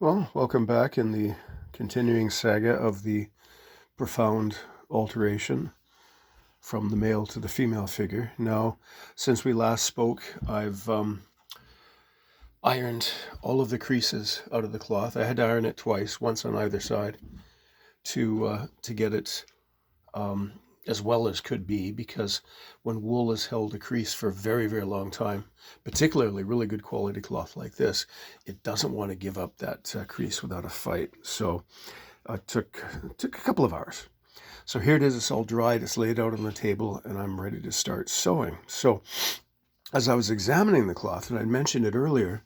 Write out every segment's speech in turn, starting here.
Well, welcome back in the continuing saga of the profound alteration from the male to the female figure. Now, since we last spoke, I've ironed all of the creases out of the cloth. I had to iron it twice, once on either side, to get it um, as well as could be, because when wool has held a crease for a very, very long time, particularly really good quality cloth like this, it doesn't want to give up that crease without a fight. So it took a couple of hours. So here it is, it's all dried, it's laid out on the table, and I'm ready to start sewing. So as I was examining the cloth, and I mentioned it earlier,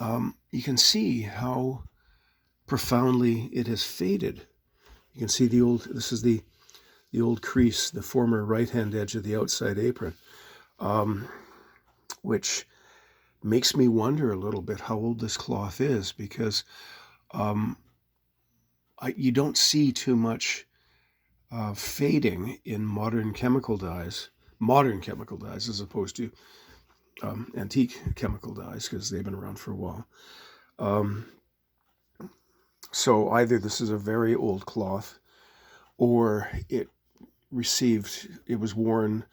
you can see how profoundly it has faded. You can see this is the old crease, the former right-hand edge of the outside apron, which makes me wonder a little bit how old this cloth is, because you don't see too much fading in modern chemical dyes as opposed to antique chemical dyes, because they've been around for a while. So either this is a very old cloth, or it was worn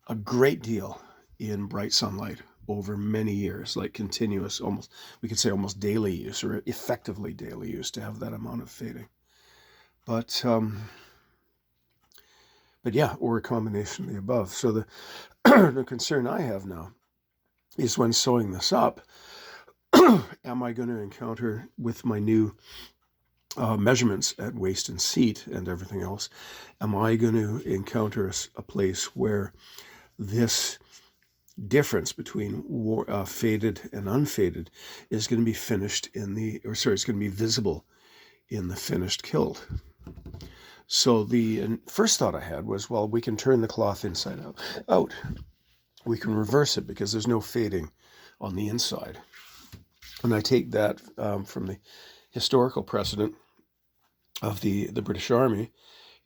a great deal in bright sunlight over many years, like continuous, almost, we could say almost daily use, or effectively daily use, to have that amount of fading. But yeah, or a combination of the above. So the the concern I have now is, when sewing this up, am I going to encounter, with my new measurements at waist and seat and everything else, am I going to encounter a place where this difference between faded and unfaded is going to be finished it's going to be visible in the finished kilt? So the first thought I had was, well, we can turn the cloth inside out. We can reverse it, because there's no fading on the inside. And I take that from the historical precedent of the British Army,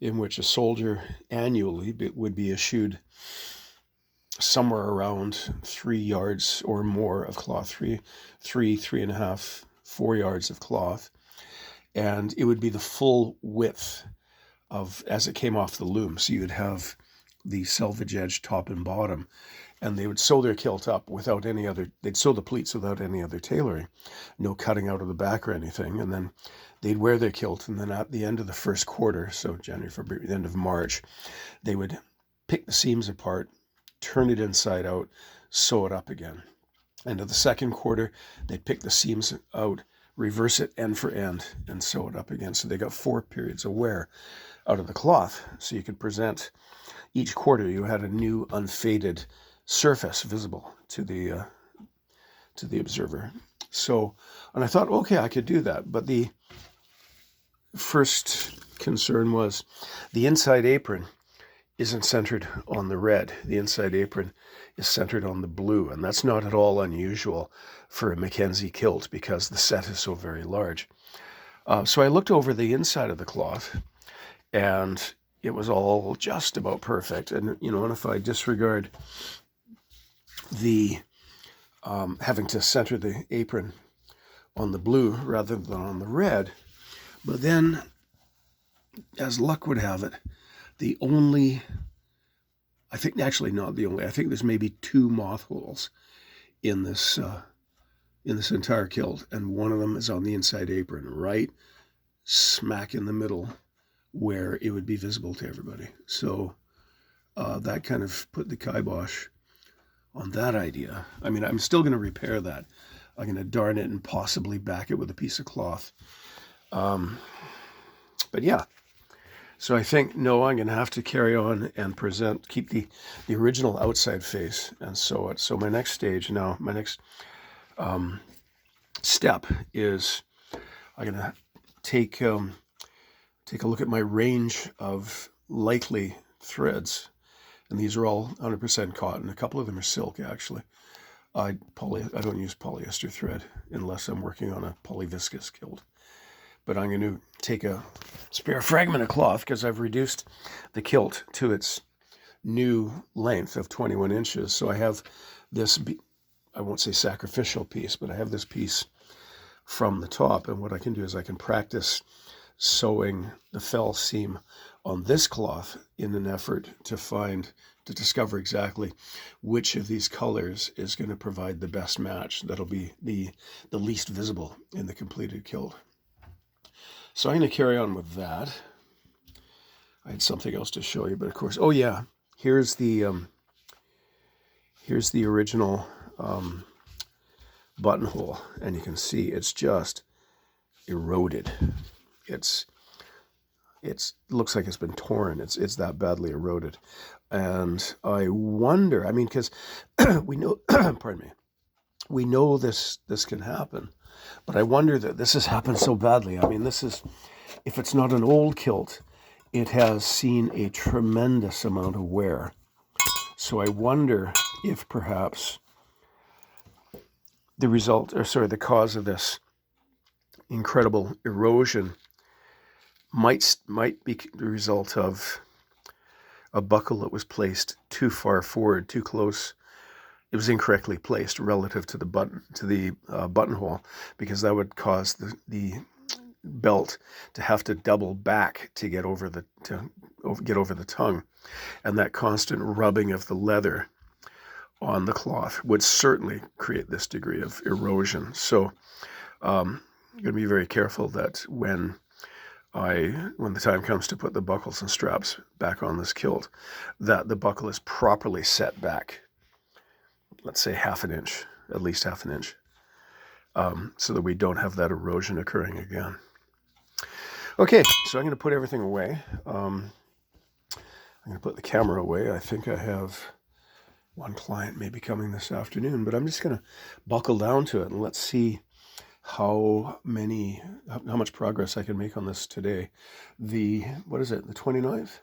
in which a soldier annually would be issued somewhere around 3 yards or more of cloth, 3.5, 4 yards of cloth, and it would be the full width as it came off the loom. So you would have the selvage edge top and bottom, and they would sew their kilt up they'd sew the pleats without any other tailoring, no cutting out of the back or anything, and then they'd wear their kilt, and then at the end of the first quarter, so January, February, the end of March, they would pick the seams apart, turn it inside out, sew it up again. End of the second quarter, they'd pick the seams out, reverse it end for end, and sew it up again. So they got 4 periods of wear out of the cloth. So you could present, each quarter you had a new unfaded surface visible to the observer. So, and I thought, okay, I could do that. But the first concern was, the inside apron isn't centered on the red. The inside apron is centered on the blue, and that's not at all unusual for a Mackenzie kilt, because the set is so very large. So I looked over the inside of the cloth, and it was all just about perfect. And and if I disregard the having to center the apron on the blue rather than on the red, but then, as luck would have it, I think there's maybe 2 moth holes in this entire kilt, and one of them is on the inside apron, right smack in the middle, where it would be visible to everybody. So that kind of put the kibosh on that idea. I mean, I'm still going to repair that. I'm going to darn it and possibly back it with a piece of cloth. But yeah, so I think, no, I'm going to have to carry on and keep the original outside face and sew it. So my next step is, I'm going to take a look at my range of likely threads. And these are all 100% cotton. A couple of them are silk, actually. I don't use polyester thread unless I'm working on a polyviscous kilt. But I'm going to take a spare fragment of cloth, because I've reduced the kilt to its new length of 21 inches. So I have this, I won't say sacrificial piece, but I have this piece from the top. And what I can do is I can practice sewing the fell seam on this cloth in an effort to discover exactly which of these colors is going to provide the best match that'll be the least visible in the completed kilt. So I'm going to carry on with that. I had something else to show you, but of course, oh yeah, here's the original buttonhole, and you can see it's just eroded. It looks like it's been torn. It's that badly eroded. And I wonder, I mean, because we know, pardon me, we know this can happen, but I wonder that this has happened so badly. I mean, this is, if it's not an old kilt, it has seen a tremendous amount of wear. So I wonder if perhaps the cause of this incredible erosion might be the result of a buckle that was placed too far forward, too close. It was incorrectly placed relative to the buttonhole, because that would cause the belt to have to double back to get over the tongue, and that constant rubbing of the leather on the cloth would certainly create this degree of erosion. So I'm going to be very careful that when the time comes to put the buckles and straps back on this kilt, that the buckle is properly set back, let's say half an inch, at least half an inch, so that we don't have that erosion occurring again. Okay, so I'm going to put everything away. I'm going to put the camera away. I think I have one client maybe coming this afternoon, but I'm just going to buckle down to it and let's see how much progress I can make on this today. What is it, the 29th?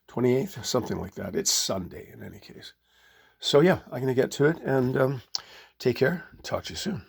28th? Something like that. It's Sunday in any case. So yeah, I'm going to get to it, and take care. Talk to you soon.